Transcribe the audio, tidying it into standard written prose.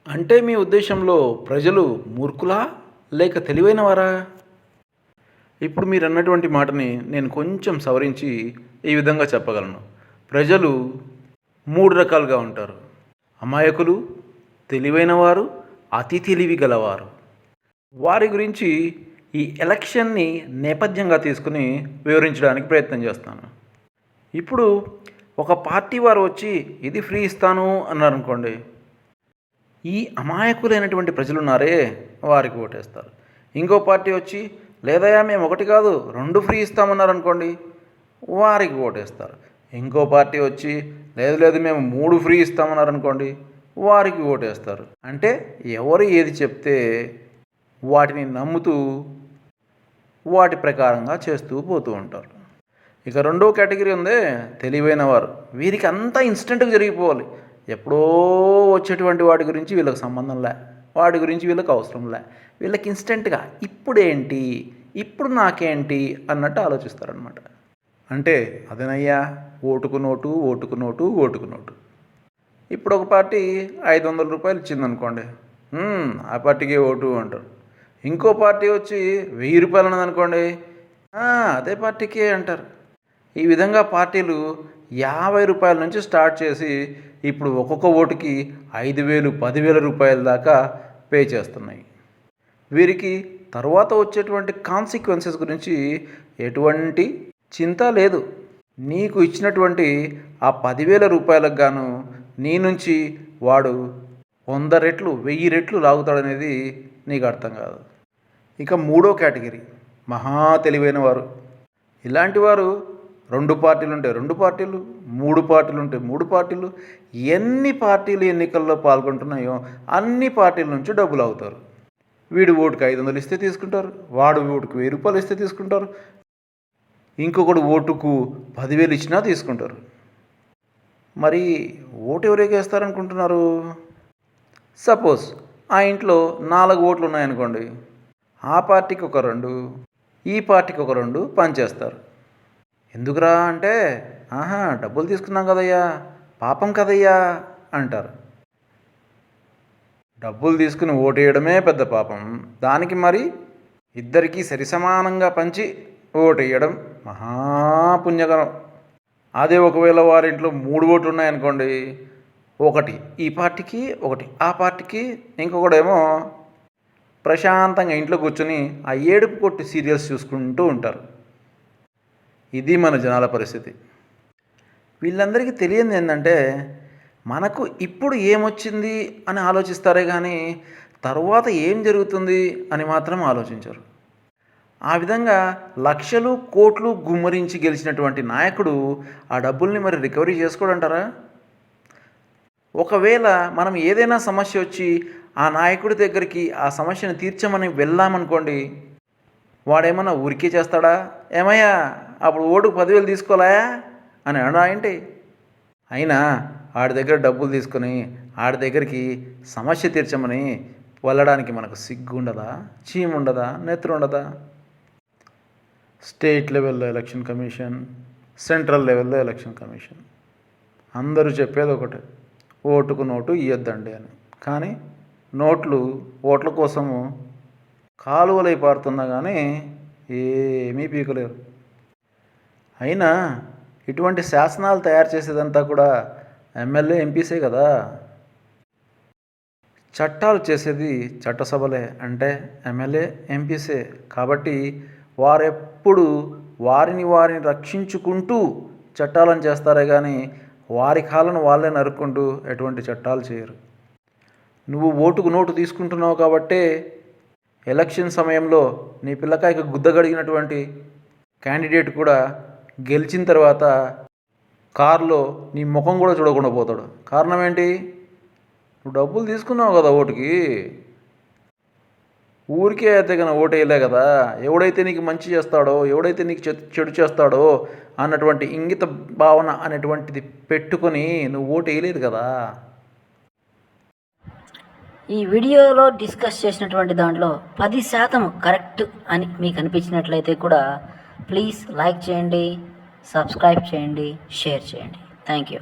అంటే మీ ఉద్దేశంలో ప్రజలు మూర్ఖులా లేక తెలివైనవారా? ఇప్పుడు మీరన్నటువంటి మాటని నేను కొంచెం సవరించి ఈ విధంగా చెప్పగలను. ప్రజలు 3 రకాలుగా ఉంటారు. అమాయకులు, తెలివైనవారు, అతి తెలివి గలవారు. వారి గురించి ఈ ఎలక్షన్ని నేపథ్యంగా తీసుకుని వివరించడానికి ప్రయత్నం చేస్తాను. ఇప్పుడు ఒక పార్టీ వారు వచ్చి ఇది ఫ్రీ ఇస్తాను అన్నారనుకోండి, ఈ అమాయకులైనటువంటి ప్రజలున్నారే వారికి ఓటేస్తారు. ఇంకో పార్టీ వచ్చి లేదయ్యా మేము 1 కాదు 2 ఫ్రీ ఇస్తామన్నారనుకోండి, వారికి ఓటేస్తారు. ఇంకో పార్టీ వచ్చి లేదు లేదు మేము 3 ఫ్రీ ఇస్తామన్నారనుకోండి, వారికి ఓటేస్తారు. అంటే ఎవరు ఏది చెప్తే వాటిని నమ్ముతూ వాటి ప్రకారంగా చేస్తూ పోతూ ఉంటారు. ఇక రెండో కేటగిరీ ఉందే తెలివైన వారు. వీరికి అంతా ఇన్స్టెంట్గా జరిగిపోవాలి. ఎప్పుడో వచ్చేటువంటి వాటి గురించి వీళ్ళకి సంబంధం లే, వాటి గురించి వీళ్ళకి అవసరం లే. వీళ్ళకి ఇన్స్టెంట్గా ఇప్పుడేంటి, ఇప్పుడు నాకేంటి అన్నట్టు ఆలోచిస్తారనమాట. అంటే అదేనయ్యా ఓటుకు నోటు, ఓటుకు నోటు, ఓటుకు నోటు. ఇప్పుడు ఒక పార్టీ 500 రూపాయలు ఇచ్చిందనుకోండి, ఆ పార్టీకి ఓటు అంటారు. ఇంకో పార్టీ వచ్చి 1000 రూపాయలు అన్నదనుకోండి, అదే పార్టీకే అంటారు. ఈ విధంగా పార్టీలు 50 రూపాయల నుంచి స్టార్ట్ చేసి ఇప్పుడు ఒక్కొక్క ఓటుకి 5,000, 10,000 రూపాయల దాకా పే చేస్తున్నాయి. వీరికి తర్వాత వచ్చేటువంటి కాన్సిక్వెన్సెస్ గురించి ఎటువంటి చింత లేదు. నీకు ఇచ్చినటువంటి ఆ 10,000 రూపాయలకు గాను నీ నుంచి వాడు 100 రెట్లు 1000 రెట్లు లాగుతాడనేది నీకు అర్థం కాదు. ఇక మూడో కేటగిరీ మహా తెలివైన వారు. ఇలాంటి వారు 2 పార్టీలు ఉంటే 2 పార్టీలు, 3 పార్టీలు ఉంటే 3 పార్టీలు, ఎన్ని పార్టీలు ఎన్నికల్లో పాల్గొంటున్నాయో అన్ని పార్టీల నుంచి డబ్బులు అవుతారు. వీడు ఓటుకు 500 ఇస్తే తీసుకుంటారు, వాడు ఓటుకు 1000 రూపాయలు ఇస్తే తీసుకుంటారు, ఇంకొకడు ఓటుకు 10,000 ఇచ్చినా తీసుకుంటారు. మరి ఓటు ఎవరికి వేస్తారనుకుంటున్నారు? సపోజ్ ఆ ఇంట్లో 4 ఓట్లు ఉన్నాయనుకోండి, ఆ పార్టీకి ఒక 2, ఈ పార్టీకి ఒక 2 పనిచేస్తారు. ఎందుకురా అంటే డబ్బులు తీసుకున్నాం కదయ్యా, పాపం కదయ్యా అంటారు. డబ్బులు తీసుకుని ఓటేయడమే పెద్ద పాపం, దానికి మరి ఇద్దరికీ సరిసమానంగా పంచి ఓటేయడం మహాపుణ్యకరం. అదే ఒకవేళ వారింట్లో 3 ఓట్లు ఉన్నాయనుకోండి, ఒకటి ఈ పార్టీకి, ఒకటి ఆ పార్టీకి, ఇంకొకడేమో ప్రశాంతంగా ఇంట్లో కూర్చొని ఆ ఏడుపు కొట్టి సీరియల్స్ చూసుకుంటూ ఉంటారు. ఇది మన జనాల పరిస్థితి. వీళ్ళందరికీ తెలియదు ఏంటంటే మనకు ఇప్పుడు ఏమొచ్చింది అని ఆలోచిస్తారే కానీ తర్వాత ఏం జరుగుతుంది అని మాత్రం ఆలోచించరు. ఆ విధంగా లక్షలు కోట్లు గుమ్మరించి గెలిచినటువంటి నాయకుడు ఆ డబ్బుల్ని మరి రికవరీ చేసుకోడంటారా? ఒకవేళ మనం ఏదైనా సమస్య వచ్చి ఆ నాయకుడి దగ్గరికి ఆ సమస్యను తీర్చమని వెళ్ళామనుకోండి, వాడేమన్నా ఊరికే చేస్తాడా? ఏమయ్యా అప్పుడు ఓటుకు 10,000 తీసుకోలే అని అన్నా ఏంటి? అయినా ఆడి దగ్గర డబ్బులు తీసుకొని ఆడి దగ్గరికి సమస్య తీర్చమని వెళ్ళడానికి మనకు సిగ్గు ఉండదా, చీము ఉండదా, నెత్తురు ఉండదా? స్టేట్ లెవెల్లో ఎలక్షన్ కమిషన్, సెంట్రల్ లెవెల్లో ఎలక్షన్ కమిషన్ అందరూ చెప్పేది ఒకటే, ఓటుకు నోటు ఇయ్యొద్దండి అని. కానీ నోట్లు ఓట్ల కోసము కాలువలై పారుతున్నా కానీ ఏమీ పీకలేరు. అయినా ఇటువంటి శాసనాలు తయారు చేసేదంతా కూడా ఎమ్మెల్యే ఎంపీసే కదా. చట్టాలు చేసేది చట్టసభలే, అంటే ఎమ్మెల్యే ఎంపీసే. కాబట్టి వారెప్పుడు వారిని రక్షించుకుంటూ చట్టాలను చేస్తారే కానీ వారి కాళ్ళను వాళ్ళే నరుక్కుంటూ ఎటువంటి చట్టాలు చేయరు. నువ్వు ఓటుకు నోటు తీసుకుంటున్నావు కాబట్టే ఎలక్షన్ సమయంలో నీ పిల్లకాయకి గుద్దగడిగినటువంటి క్యాండిడేట్ కూడా గెలిచిన తర్వాత కారులో నీ ముఖం కూడా చూడకుండా పోతాడు. కారణం ఏంటి? నువ్వు డబ్బులు తీసుకున్నావు కదా ఓటుకి. ఊరికే అయితే కన్నా ఓటు వేయలే కదా. ఎవడైతే నీకు మంచి చేస్తాడో, ఎవడైతే నీకు చెడు చేస్తాడో అన్నటువంటి ఇంగిత భావన అనేటువంటిది పెట్టుకొని నువ్వు ఓటు వేయలేదు కదా. ఈ వీడియోలో డిస్కస్ చేసినటువంటి దాంట్లో 10% కరెక్ట్ అని మీకు అనిపించినట్లయితే కూడా ప్లీజ్ లైక్ చేయండి, సబ్స్క్రైబ్ చేయండి, షేర్ చేయండి. Thank you.